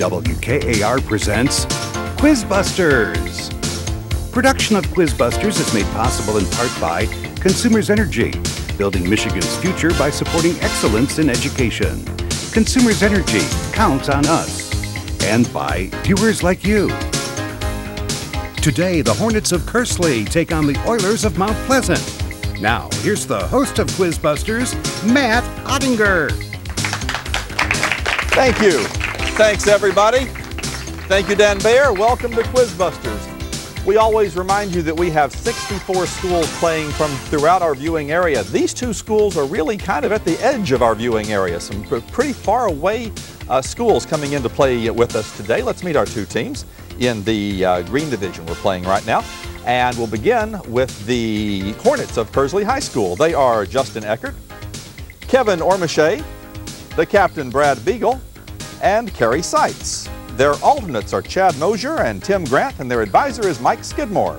WKAR presents QuizBusters. Production of QuizBusters is made possible in part by Consumers Energy, building Michigan's future by supporting excellence in education. Consumers Energy counts on us. And by viewers like you. Today, the Hornets of Kearsley take on the Oilers of Mount Pleasant. Now, here's the host of QuizBusters, Matt Ottinger. Thank you. Thanks, everybody. Thank you, Dan Bayer. Welcome to QuizBusters. We always remind you that we have 64 schools playing from throughout our viewing area. These two schools are really kind of at the edge of our viewing area. Some pretty far away schools coming in to play with us today. Let's meet our two teams in the green division we're playing right now. And we'll begin with the Hornets of Kearsley High School. They are Justin Eckert, Kevin Ormechea, the captain Brad Beagle, and Kari Seitz. Their alternates are Chad Mosier and Tim Grant, and their advisor is Mike Skidmore.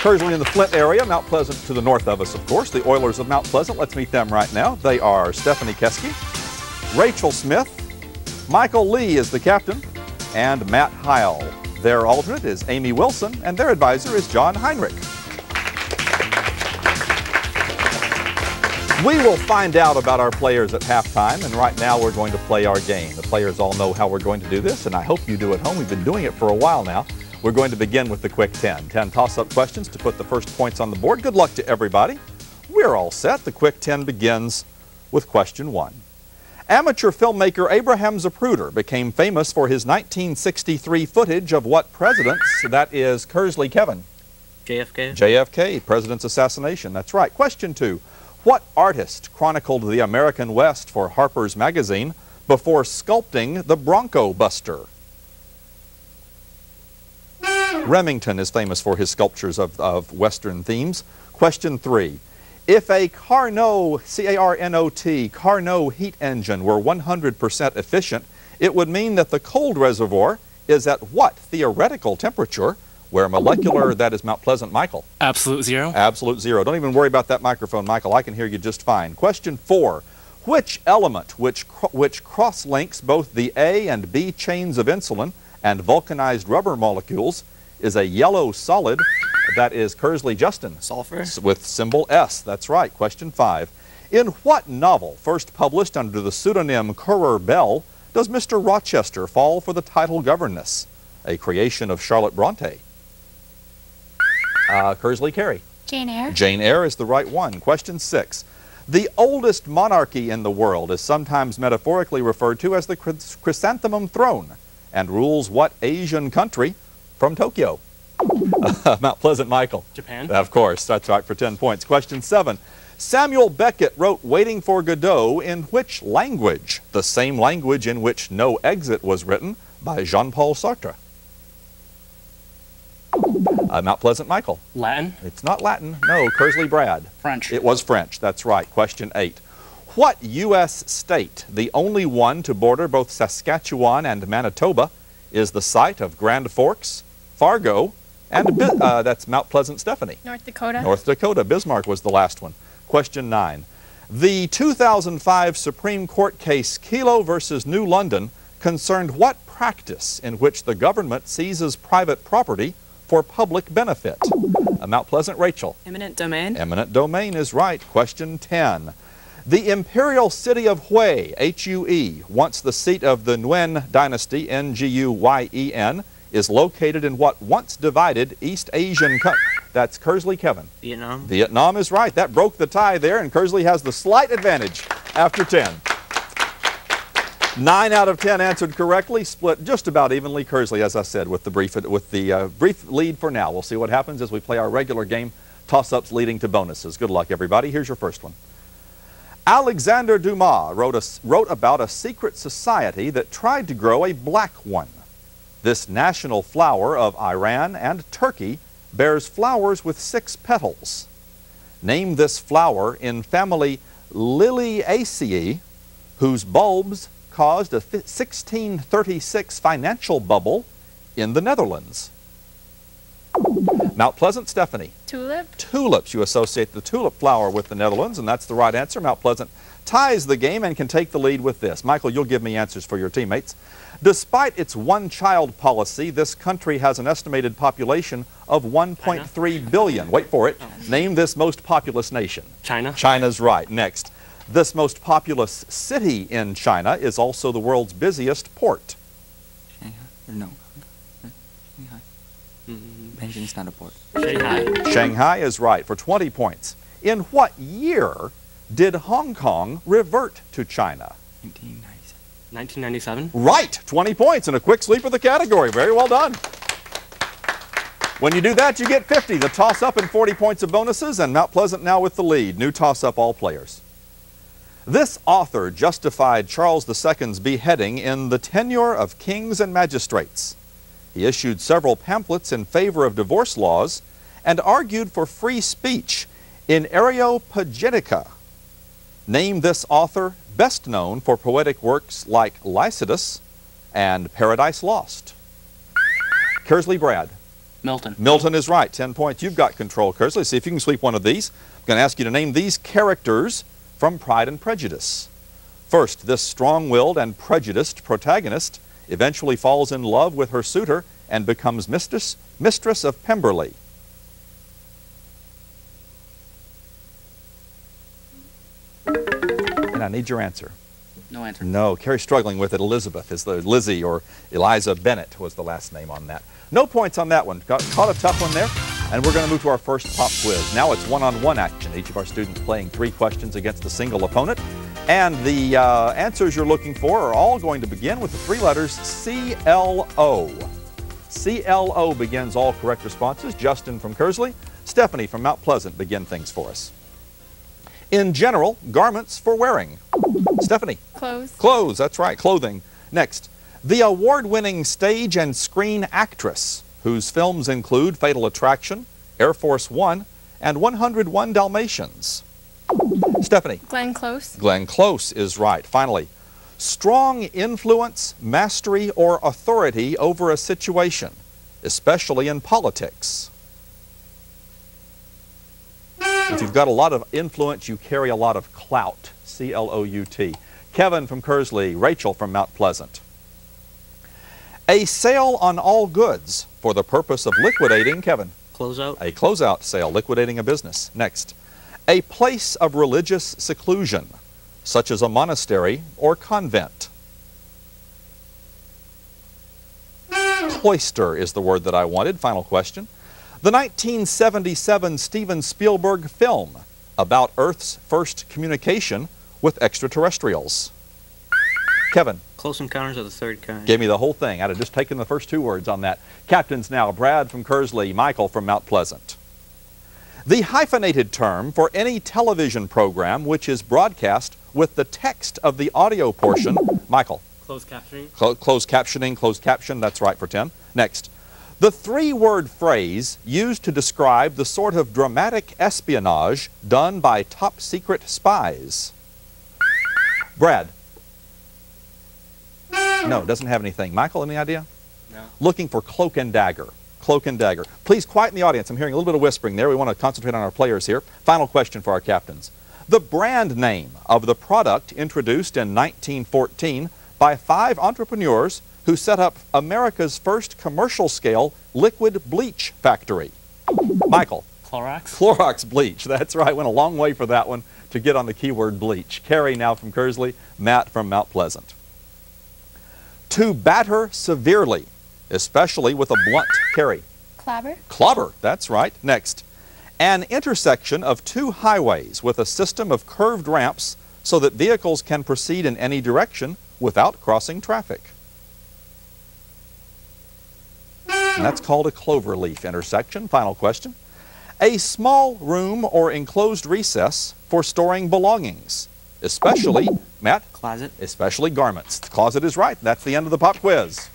Kearsley in the Flint area, Mount Pleasant to the north of us, of course. The Oilers of Mount Pleasant, let's meet them right now. They are Stephanie Keski, Rachel Smith, Michael Lee is the captain, and Matt Heil. Their alternate is Amy Wilson, and their advisor is John Heinrich. We will find out about our players at halftime, and right now we're going to play our game. The players all know how we're going to do this, and I hope you do at home. We've been doing it for a while now. We're going to begin with the quick 10. 10 toss-up questions to put the first points on the board. Good luck to everybody. We're all set. The quick 10 begins with question 1. Amateur filmmaker Abraham Zapruder became famous for his 1963 footage of what presidents? That is Kearsley. Kevin. JFK. JFK, president's assassination. That's right. Question 2. What artist chronicled the American West for Harper's Magazine before sculpting the Bronco Buster? Remington is famous for his sculptures of Western themes. Question 3. If a Carnot, C-A-R-N-O-T, Carnot heat engine were 100% efficient, it would mean that the cold reservoir is at what theoretical temperature? Where molecular, that is Mount Pleasant. Michael. Absolute zero. Absolute zero. Don't even worry about that microphone, Michael. I can hear you just fine. Question 4. Which element which cross-links both the A and B chains of insulin and vulcanized rubber molecules is a yellow solid? That is Kearsley. Justin. Sulfur. With symbol S. That's right. Question 5. In what novel, first published under the pseudonym Currer Bell, does Mr. Rochester fall for the title governess? A creation of Charlotte Bronte. Kearsley. Kari. Jane Eyre. Jane Eyre is the right one. Question 6. The oldest monarchy in the world is sometimes metaphorically referred to as the chrysanthemum throne and rules what Asian country? From Tokyo. Mount Pleasant. Michael. Japan. Of course. That's right for 10 points. Question 7. Samuel Beckett wrote Waiting for Godot in which language? The same language in which No Exit was written by Jean-Paul Sartre. Mount Pleasant. Michael. Latin. It's not Latin. No. Kearsley. Brad. French. It was French. That's right. Question 8. What U.S. state, the only one to border both Saskatchewan and Manitoba, is the site of Grand Forks, Fargo, and that's Mount Pleasant. Stephanie. North Dakota. North Dakota. Bismarck was the last one. Question 9. The 2005 Supreme Court case Kelo versus New London concerned what practice in which the government seizes private property for public benefit? Mount Pleasant. Rachel. Eminent domain. Eminent domain is right. Question 10. The imperial city of Hue, H-U-E, once the seat of the Nguyen dynasty, N-G-U-Y-E-N, is located in what once divided East Asian country? That's Kearsley. Kevin. Vietnam. Vietnam is right. That broke the tie there, and Kearsley has the slight advantage after 10. 9 out of 10 answered correctly, split just about evenly. Kearsley, as I said, with the brief lead for now. We'll see what happens as we play our regular game, toss-ups leading to bonuses. Good luck, everybody. Here's your first one. Alexander Dumas wrote about a secret society that tried to grow a black one. This national flower of Iran and Turkey bears flowers with 6 petals. Name this flower in family Liliaceae, whose bulbs caused a 1636 financial bubble in the Netherlands. Mount Pleasant, Stephanie. Tulip. Tulips. You associate the tulip flower with the Netherlands, and that's the right answer. Mount Pleasant ties the game and can take the lead with this. Michael, you'll give me answers for your teammates. Despite its one-child policy, this country has an estimated population of 1.3 billion. Wait for it. Name this most populous nation. China. China's right. Next. This most populous city in China is also the world's busiest port. Shanghai? Or no? Shanghai. Beijing's not a port. Shanghai. Shanghai is right for 20 points. In what year did Hong Kong revert to China? 1997. Right, 20 points and a quick sweep of the category. Very well done. When you do that, you get 50. The toss-up and 40 points of bonuses, and Mount Pleasant now with the lead. New toss-up, all players. This author justified Charles II's beheading in The Tenure of Kings and Magistrates. He issued several pamphlets in favor of divorce laws and argued for free speech in Areopagitica. Name this author, best known for poetic works like Lycidas and Paradise Lost. Kearsley, Brad. Milton. Milton is right. 10 points. You've got control, Kearsley. See if you can sweep one of these. I'm going to ask you to name these characters from Pride and Prejudice. First, this strong-willed and prejudiced protagonist eventually falls in love with her suitor and becomes mistress of Pemberley. And I need your answer. No answer. No, Kari's struggling with it. Elizabeth is the Lizzie, or Eliza Bennett was the last name on that. No points on that one. Caught a tough one there. And we're going to move to our first pop quiz. Now it's one-on-one action. Each of our students playing 3 questions against a single opponent. And the answers you're looking for are all going to begin with the 3 letters C-L-O. C-L-O begins all correct responses. Justin from Kearsley, Stephanie from Mount Pleasant begin things for us. In general, garments for wearing. Stephanie. Clothes. Clothes, that's right, clothing. Next, the award-winning stage and screen actress whose films include Fatal Attraction, Air Force One, and 101 Dalmatians. Stephanie. Glenn Close. Glenn Close is right. Finally, strong influence, mastery, or authority over a situation, especially in politics. If you've got a lot of influence, you carry a lot of clout. C-L-O-U-T. Kevin from Kearsley, Rachel from Mount Pleasant. A sale on all goods for the purpose of liquidating, Kevin. Closeout. A closeout sale, liquidating a business. Next, a place of religious seclusion, such as a monastery or convent. Cloister is the word that I wanted. Final question. The 1977 Steven Spielberg film about Earth's first communication with extraterrestrials. Kevin. Close Encounters of the Third Kind. Gave me the whole thing. I'd have just taken the first 2 words on that. Captains now, Brad from Kearsley, Michael from Mount Pleasant. The hyphenated term for any television program which is broadcast with the text of the audio portion. Michael. Closed captioning. Closed captioning, closed caption, that's right for 10. Next. The 3-word phrase used to describe the sort of dramatic espionage done by top-secret spies. Brad. No, doesn't have anything. Michael, any idea? No. Looking for cloak and dagger. Cloak and dagger. Please quieten the audience. I'm hearing a little bit of whispering there. We want to concentrate on our players here. Final question for our captains. The brand name of the product introduced in 1914 by 5 entrepreneurs who set up America's first commercial-scale liquid bleach factory. Michael. Clorox. Clorox bleach. That's right. Went a long way for that one to get on the keyword bleach. Kari now from Kearsley, Matt from Mount Pleasant. To batter severely, especially with a blunt. Kari. Clobber. Clobber. That's right. Next. An intersection of 2 highways with a system of curved ramps so that vehicles can proceed in any direction without crossing traffic. And that's called a cloverleaf intersection. Final question. A small room or enclosed recess for storing belongings, especially, Matt? Closet. Especially garments. The closet is right. That's the end of the pop quiz.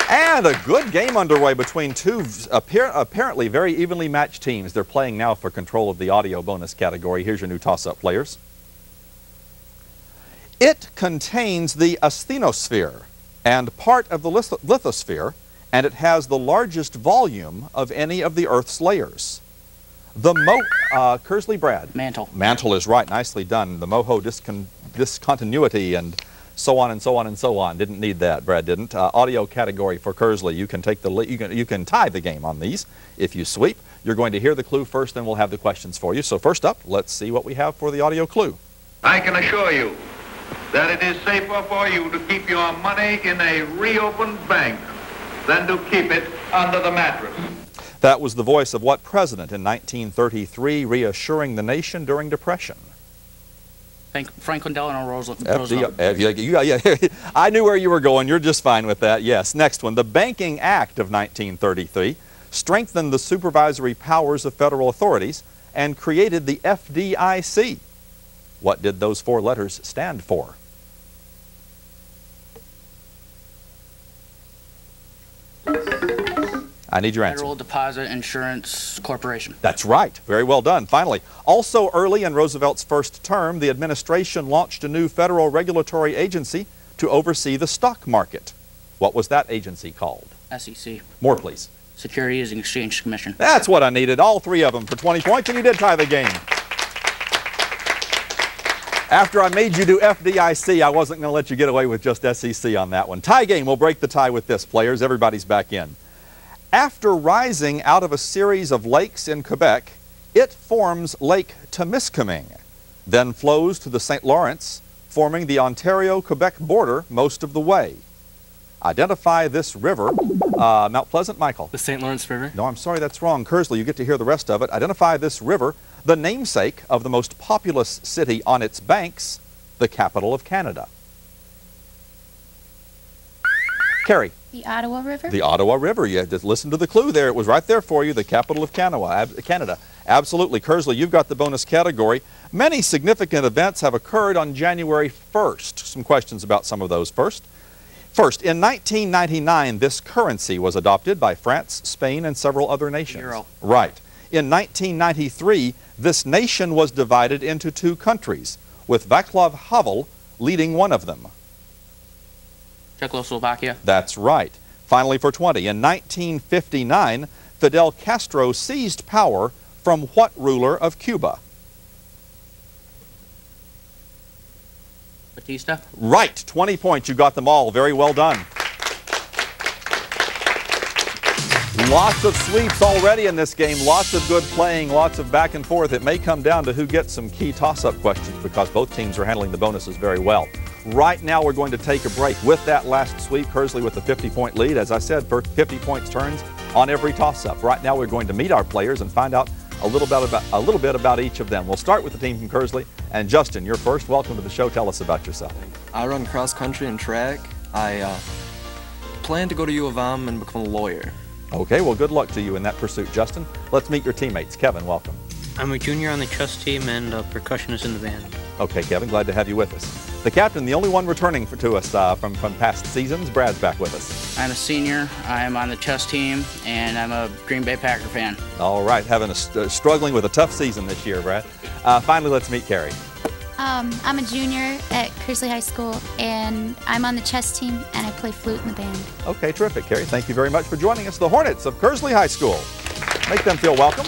And a good game underway between 2 apparently very evenly matched teams. They're playing now for control of the audio bonus category. Here's your new toss-up players. It contains the asthenosphere and part of the lithosphere and it has the largest volume of any of the Earth's layers. The Kearsley, Brad. Mantle. Mantle is right. Nicely done. The MOHO discontinuity and so on and so on and so on. Didn't need that. Brad didn't. Audio category for Kearsley. You can take the you can tie the game on these if you sweep. You're going to hear the clue first, then we'll have the questions for you. So first up, let's see what we have for the audio clue. I can assure you that it is safer for you to keep your money in a reopened bank than to keep it under the mattress. That was the voice of what president in 1933 reassuring the nation during Depression? Franklin Delano Roosevelt. I knew where you were going. You're just fine with that. Yes. Next one. The Banking Act of 1933 strengthened the supervisory powers of federal authorities and created the FDIC. What did those four letters stand for? I need your answer. Federal Deposit Insurance Corporation. That's right. Very well done. Finally, also early in Roosevelt's first term, the administration launched a new federal regulatory agency to oversee the stock market. What was that agency called? SEC. More, please. Securities and Exchange Commission. That's what I needed. All three of them for 20 points, and you did tie the game. After I made you do FDIC, I wasn't going to let you get away with just SEC on that one. Tie game. We'll break the tie with this, players. Everybody's back in. After rising out of a series of lakes in Quebec, it forms Lake Temiskaming, then flows to the St. Lawrence, forming the Ontario-Quebec border most of the way. Identify this river. Mount Pleasant, Michael. The St. Lawrence River? No, I'm sorry, that's wrong. Kearsley, you get to hear the rest of it. Identify this river, the namesake of the most populous city on its banks, the capital of Canada. Kari. The Ottawa River? The Ottawa River. You just listen to the clue there. It was right there for you, the capital of Canada. Absolutely. Kearsley, you've got the bonus category. Many significant events have occurred on January 1st. Some questions about some of those first. First, in 1999, this currency was adopted by France, Spain, and several other nations. Euro. Right. In 1993, this nation was divided into two countries, with Václav Havel leading one of them. Czechoslovakia. That's right. Finally for 20, in 1959, Fidel Castro seized power from what ruler of Cuba? Batista. Right. 20 points. You got them all. Very well done. Lots of sweeps already in this game. Lots of good playing. Lots of back and forth. It may come down to who gets some key toss-up questions because both teams are handling the bonuses very well. Right now we're going to take a break. With that last sweep, Kearsley with the 50-point lead. As I said, 50 points turns on every toss-up. Right now we're going to meet our players and find out a little bit about each of them. We'll start with the team from Kearsley. And Justin, you're first. Welcome to the show. Tell us about yourself. I run cross country and track. I plan to go to U of M and become a lawyer. Okay, well, good luck to you in that pursuit, Justin. Let's meet your teammates. Kevin, welcome. I'm a junior on the chess team and a percussionist in the band. Okay, Kevin, glad to have you with us. The captain, the only one returning to us from past seasons, Brad's back with us. I'm a senior. I'm on the chess team, and I'm a Green Bay Packer fan. All right, struggling with a tough season this year, Brad. Finally, let's meet Kari. I'm a junior at Kearsley High School, and I'm on the chess team, and I play flute in the band. Okay, terrific, Kari. Thank you very much for joining us. The Hornets of Kearsley High School. Make them feel welcome.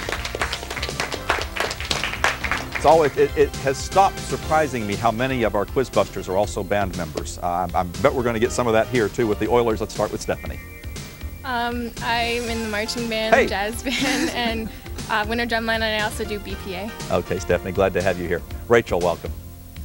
It has stopped surprising me how many of our QuizBusters are also band members. I bet we're going to get some of that here, too, with the Oilers. Let's start with Stephanie. I'm in the marching band, jazz band, and winter drumline, and I also do BPA. Okay, Stephanie, glad to have you here. Rachel, welcome.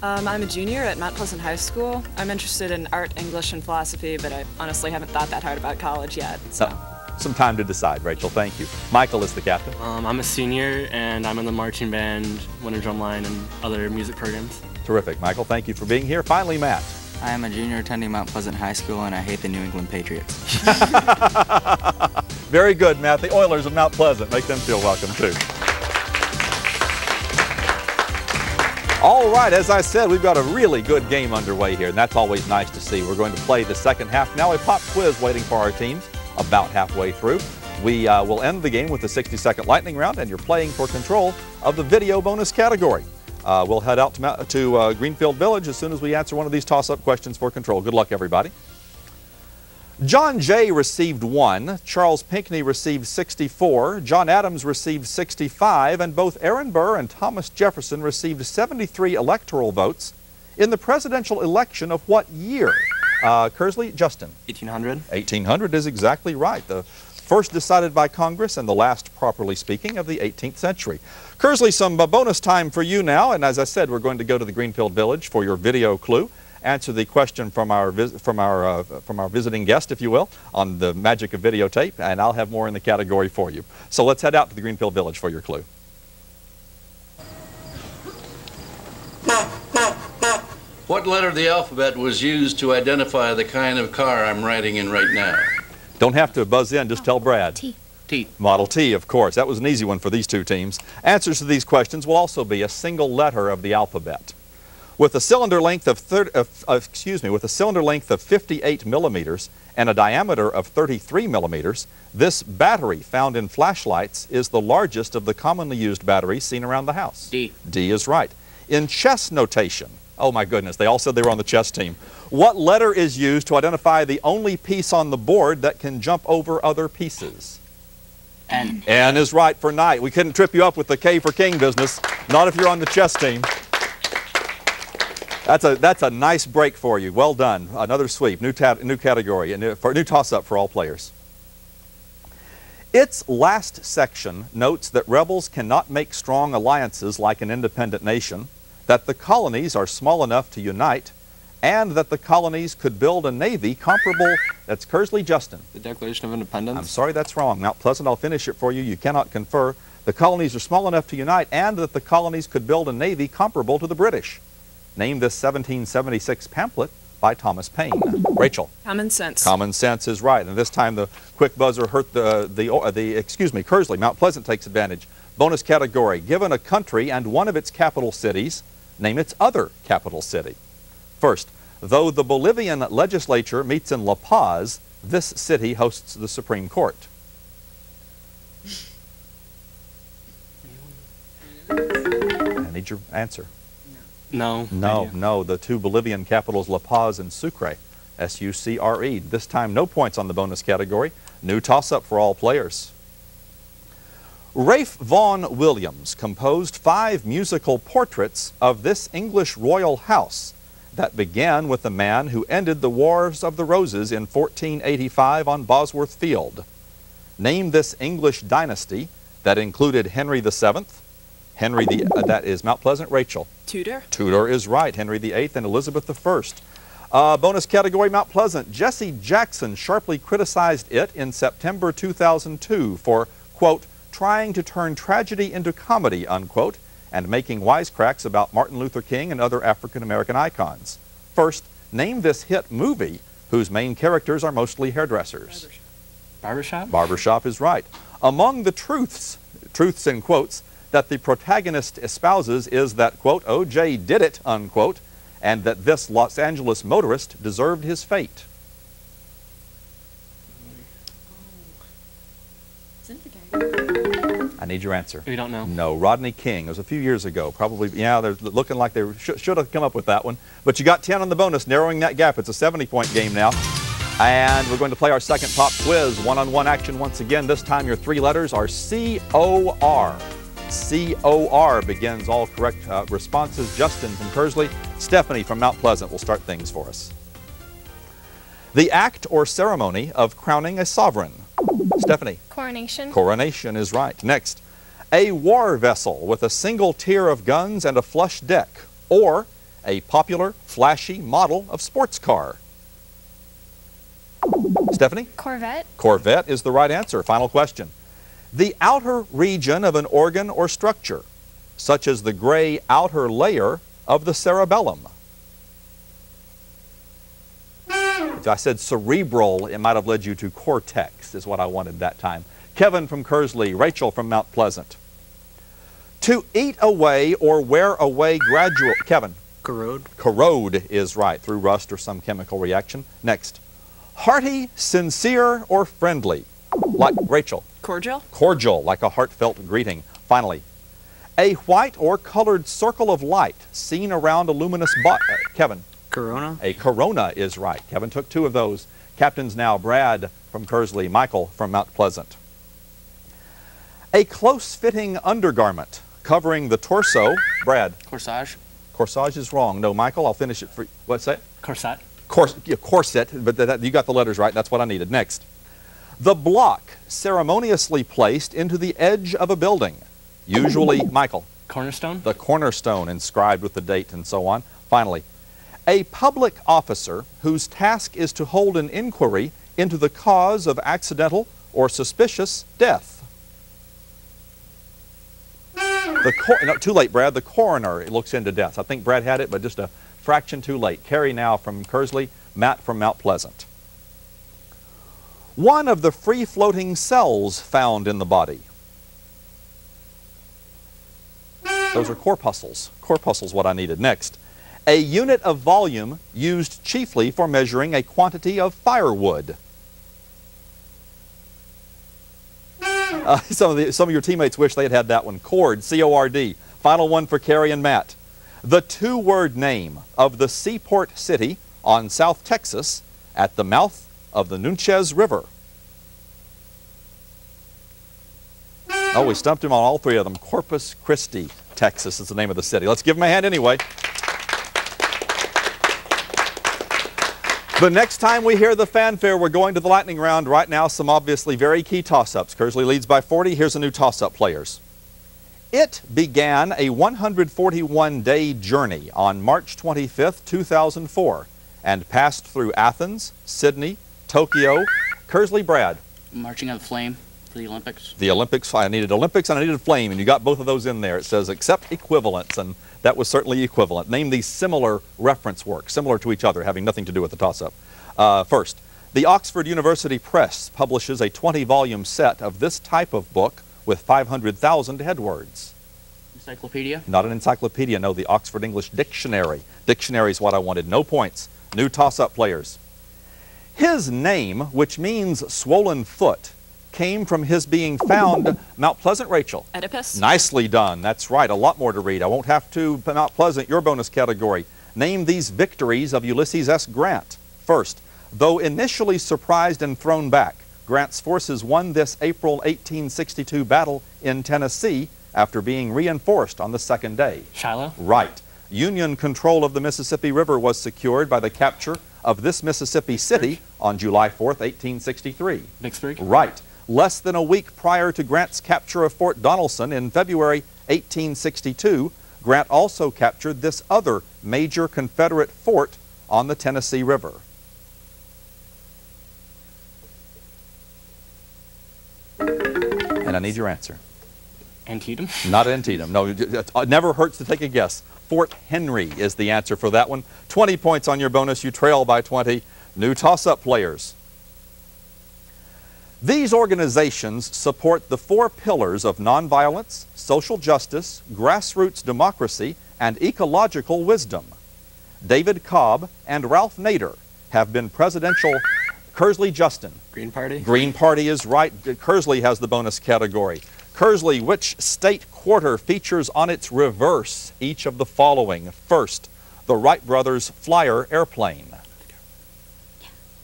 I'm a junior at Mount Pleasant High School. I'm interested in art, English, and philosophy, but I honestly haven't thought that hard about college yet. So. Some time to decide, Rachel. Thank you. Michael is the captain. I'm a senior, and I'm in the marching band, winter drumline, and other music programs. Terrific, Michael. Thank you for being here. Finally, Matt. I am a junior attending Mount Pleasant High School, and I hate the New England Patriots. Very good, Matt. The Oilers of Mount Pleasant. Make them feel welcome, too. All right, as I said, we've got a really good game underway here, and that's always nice to see. We're going to play the second half. Now a pop quiz waiting for our teams about halfway through. We will end the game with the 60-second lightning round, and you're playing for control of the video bonus category. We'll head out to Greenfield Village as soon as we answer one of these toss-up questions for control. Good luck, everybody. John Jay received 1, Charles Pinckney received 64, John Adams received 65, and both Aaron Burr and Thomas Jefferson received 73 electoral votes in the presidential election of what year? Kearsley, Justin. 1800. 1800 is exactly right. The first decided by Congress and the last, properly speaking, of the 18th century. Kearsley, some bonus time for you now, and as I said, we're going to go to the Greenfield Village for your video clue. Answer the question from our visiting guest, if you will, on the magic of videotape, and I'll have more in the category for you. So let's head out to the Greenfield Village for your clue. What letter of the alphabet was used to identify the kind of car I'm riding in right now? Don't have to buzz in, just tell Brad. T. Model T, of course. That was an easy one for these two teams. Answers to these questions will also be a single letter of the alphabet. With a cylinder length of 58 millimeters and a diameter of 33 millimeters, this battery found in flashlights is the largest of the commonly used batteries seen around the house. D. D is right. In chess notation, oh my goodness, they all said they were on the chess team. What letter is used to identify the only piece on the board that can jump over other pieces? N. N is right for knight. We couldn't trip you up with the K for king business, not if you're on the chess team. That's a nice break for you. Well done. Another sweep, new category, a new toss-up for all players. Its last section notes that rebels cannot make strong alliances like an independent nation, that the colonies are small enough to unite, and that the colonies could build a navy comparable. That's Kearsley, Justin. The Declaration of Independence. I'm sorry, that's wrong. Mount Pleasant, I'll finish it for you. You cannot confer. The colonies are small enough to unite, and that the colonies could build a navy comparable to the British. Name this 1776 pamphlet by Thomas Paine. Rachel. Common Sense. Common Sense is right. And this time the quick buzzer hurt Kearsley. Mount Pleasant takes advantage. Bonus category. Given a country and one of its capital cities, name its other capital city. First, though the Bolivian legislature meets in La Paz, this city hosts the Supreme Court. I need your answer. No. No. The two Bolivian capitals, La Paz and Sucre. S-U-C-R-E. This time, no points on the bonus category. New toss-up for all players. Ralph Vaughan Williams composed 5 musical portraits of this English royal house that began with the man who ended the Wars of the Roses in 1485 on Bosworth Field. Name this English dynasty that included Henry VII, that is Mount Pleasant, Rachel. Tudor. Tudor is right. Henry VIII and Elizabeth I. Bonus category, Mount Pleasant. Jesse Jackson sharply criticized it in September 2002 for, quote, trying to turn tragedy into comedy, unquote, and making wisecracks about Martin Luther King and other African-American icons. First, name this hit movie whose main characters are mostly hairdressers. Barbershop? Barbershop is right. Among the truths in quotes, that the protagonist espouses is that, quote, O.J. did it, unquote, and that this Los Angeles motorist deserved his fate. I need your answer. We don't know. No, Rodney King. It was a few years ago. Probably, yeah, they're looking like they should have come up with that one. But you got 10 on the bonus, narrowing that gap. It's a 70-point game now. And we're going to play our second pop quiz. One-on-one action once again. This time your 3 letters are C-O-R. C-O-R begins all correct responses. Justin from Kearsley, Stephanie from Mount Pleasant will start things for us. The act or ceremony of crowning a sovereign. Stephanie. Coronation. Coronation is right. Next, a war vessel with a single tier of guns and a flush deck, or a popular, flashy model of sports car. Stephanie? Corvette. Corvette is the right answer. Final question. The outer region of an organ or structure, such as the gray outer layer of the cerebellum. If I said cerebral, it might have led you to cortex, is what I wanted that time. Kevin from Kearsley, Rachel from Mount Pleasant. To eat away or wear away gradual. Kevin. Corrode. Corrode is right, through rust or some chemical reaction. Next. Hearty, sincere, or friendly. Like Rachel. Cordial. Cordial, like a heartfelt greeting. Finally, a white or colored circle of light seen around a luminous Kevin. Corona. A corona is right. Kevin took 2 of those. Captains now, Brad from Kearsley, Michael from Mount Pleasant. A close-fitting undergarment covering the torso. Brad. Corsage. Corsage is wrong. No, Michael, I'll finish it for you. What's that? Corset. Corset, but you got the letters right. That's what I needed. Next. The block ceremoniously placed into the edge of a building. Usually, Michael. Cornerstone. The cornerstone inscribed with the date and so on. Finally, a public officer whose task is to hold an inquiry into the cause of accidental or suspicious death. No, too late, Brad. The coroner looks into deaths. I think Brad had it, but just a fraction too late. Kari now from Kearsley, Matt from Mount Pleasant. One of the free-floating cells found in the body. Those are corpuscles. Corpuscles, what I needed. Next. A unit of volume used chiefly for measuring a quantity of firewood. Some of your teammates wish they had had that one. Cord, C-O-R-D. Final one for Kari and Matt. The two-word name of the seaport city on South Texas at the mouth of the Nueces River. Oh, we stumped him on all three of them. Corpus Christi, Texas is the name of the city. Let's give him a hand anyway. The next time we hear the fanfare, we're going to the lightning round. Right now, some obviously very key toss-ups. Kearsley leads by 40. Here's a new toss-up players. It began a 141-day journey on March 25th, 2004, and passed through Athens, Sydney, Tokyo. Kearsley, Brad. Marching of the Flame for the Olympics. The Olympics. I needed Olympics and I needed Flame, and you got both of those in there. It says except equivalence, and that was certainly equivalent. Name these similar reference works, similar to each other, having nothing to do with the toss-up. First, the Oxford University Press publishes a 20-volume set of this type of book with 500,000 headwords. Encyclopedia? Not an encyclopedia, no, the Oxford English Dictionary. Dictionary is what I wanted. No points. New toss-up players. His name, which means swollen foot, came from his being found Mount Pleasant, Rachel. Oedipus. Nicely done. That's right. A lot more to read. I won't have to. Mount Pleasant, your bonus category. Name these victories of Ulysses S. Grant. First, though initially surprised and thrown back, Grant's forces won this April 1862 battle in Tennessee after being reinforced on the second day. Shiloh. Right. Union control of the Mississippi River was secured by the capture of this Mississippi city on July 4th, 1863. Vicksburg. Right. Less than a week prior to Grant's capture of Fort Donelson in February 1862, Grant also captured this other major Confederate fort on the Tennessee River. And I need your answer. Antietam? Not Antietam. No, it never hurts to take a guess. Fort Henry is the answer for that one. 20 points on your bonus. You trail by 20. New toss-up players. These organizations support the 4 pillars of nonviolence, social justice, grassroots democracy, and ecological wisdom. David Cobb and Ralph Nader have been presidential. Kearsley, Justin. Green Party. Green Party is right. Kearsley has the bonus category. Kearsley, which state quarter features on its reverse each of the following? First, the Wright brothers' Flyer airplane.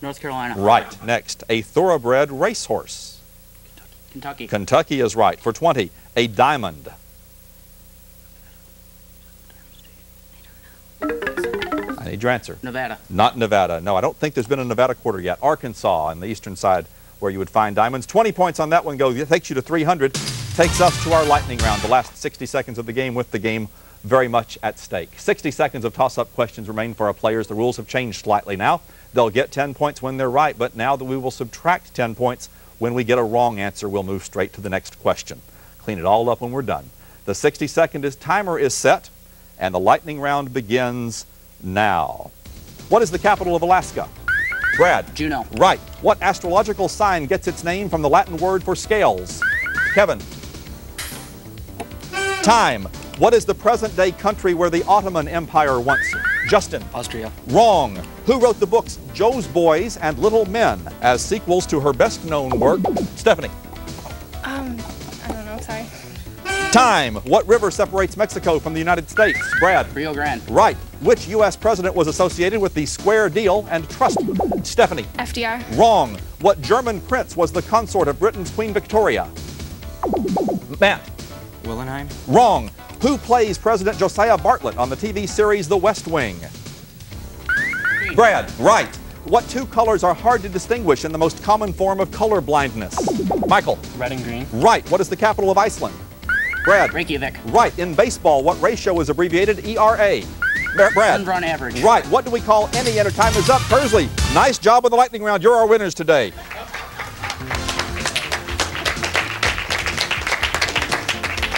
North Carolina. Right. Next, a thoroughbred racehorse. Kentucky. Kentucky is right. For 20, a diamond. I need your answer. Nevada. Not Nevada. No, I don't think there's been a Nevada quarter yet. Arkansas on the eastern side where you would find diamonds. 20 points on that one goes. It takes you to 300. Takes us to our lightning round, the last 60 seconds of the game with the game very much at stake. 60 seconds of toss-up questions remain for our players. The rules have changed slightly now. They'll get 10 points when they're right, but now that we will subtract 10 points when we get a wrong answer, we'll move straight to the next question. Clean it all up when we're done. The 60-second timer is set, and the lightning round begins now. What is the capital of Alaska? Brad. Juneau. Right. What astrological sign gets its name from the Latin word for scales? Kevin. Time. What is the present-day country where the Ottoman Empire once? Justin. Austria. Wrong. Who wrote the books Joe's Boys and Little Men as sequels to her best-known work? Stephanie. I don't know, sorry. Time. What river separates Mexico from the United States? Brad. Rio Grande. Right. Which U.S. president was associated with the square deal and trust? Stephanie. FDR. Wrong. What German prince was the consort of Britain's Queen Victoria? Matt. Willenheim. Wrong. Who plays President Josiah Bartlett on the TV series The West Wing? Brad. Right. What two colors are hard to distinguish in the most common form of color blindness? Michael. Red and green. Right. What is the capital of Iceland? Brad. Reykjavik. Right. In baseball, what ratio is abbreviated ERA? Brad. Run average. Right. What do we call any and time is up? Kearsley, nice job with the lightning round. You're our winners today.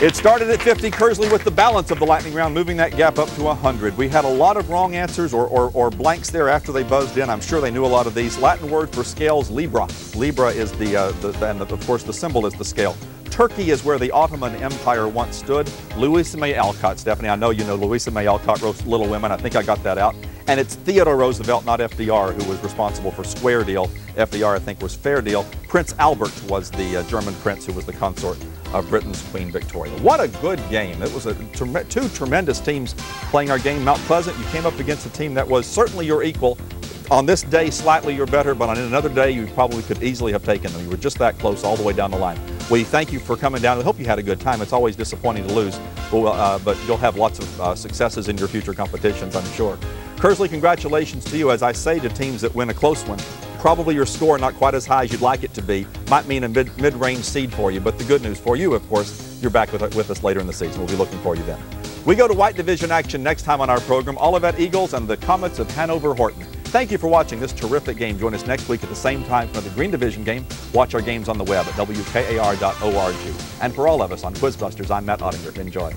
It started at 50, Kearsley with the balance of the lightning round, moving that gap up to 100. We had a lot of wrong answers or blanks there after they buzzed in. I'm sure they knew a lot of these. Latin word for scales, Libra. Libra is and of course the symbol is the scale. Turkey is where the Ottoman Empire once stood. Louisa May Alcott, Stephanie, I know you know Louisa May Alcott wrote Little Women. I think I got that out. And it's Theodore Roosevelt, not FDR, who was responsible for Square Deal. FDR, I think, was Fair Deal. Prince Albert was the German prince who was the consort of Britain's Queen Victoria. What a good game. It was two tremendous teams playing our game. Mount Pleasant, you came up against a team that was certainly your equal. On this day, slightly you're better, but on another day, you probably could easily have taken them. You were just that close all the way down the line. We thank you for coming down. We hope you had a good time. It's always disappointing to lose, but you'll have lots of successes in your future competitions, I'm sure. Kearsley, congratulations to you. As I say to teams that win a close one, probably your score not quite as high as you'd like it to be. Might mean a mid-range seed for you, but the good news for you, of course, you're back with us later in the season. We'll be looking for you then. We go to White Division action next time on our program, Olivet Eagles and the Comets of Hanover Horton. Thank you for watching this terrific game. Join us next week at the same time for the Green Division game. Watch our games on the web at WKAR.org. And for all of us on QuizBusters, I'm Matt Ottinger. Enjoy.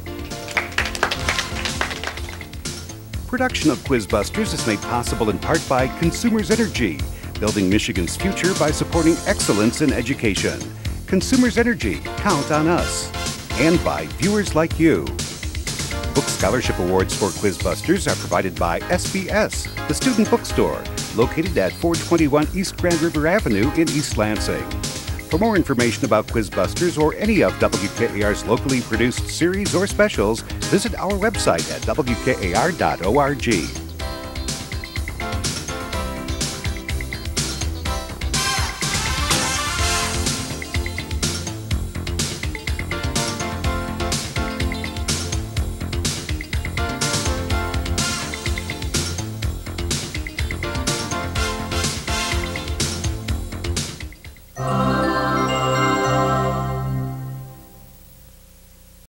Production of QuizBusters is made possible in part by Consumers Energy, building Michigan's future by supporting excellence in education. Consumers Energy, count on us. And by viewers like you. Book Scholarship Awards for QuizBusters are provided by SBS, the student bookstore, located at 421 East Grand River Avenue in East Lansing. For more information about QuizBusters or any of WKAR's locally produced series or specials, visit our website at WKAR.org.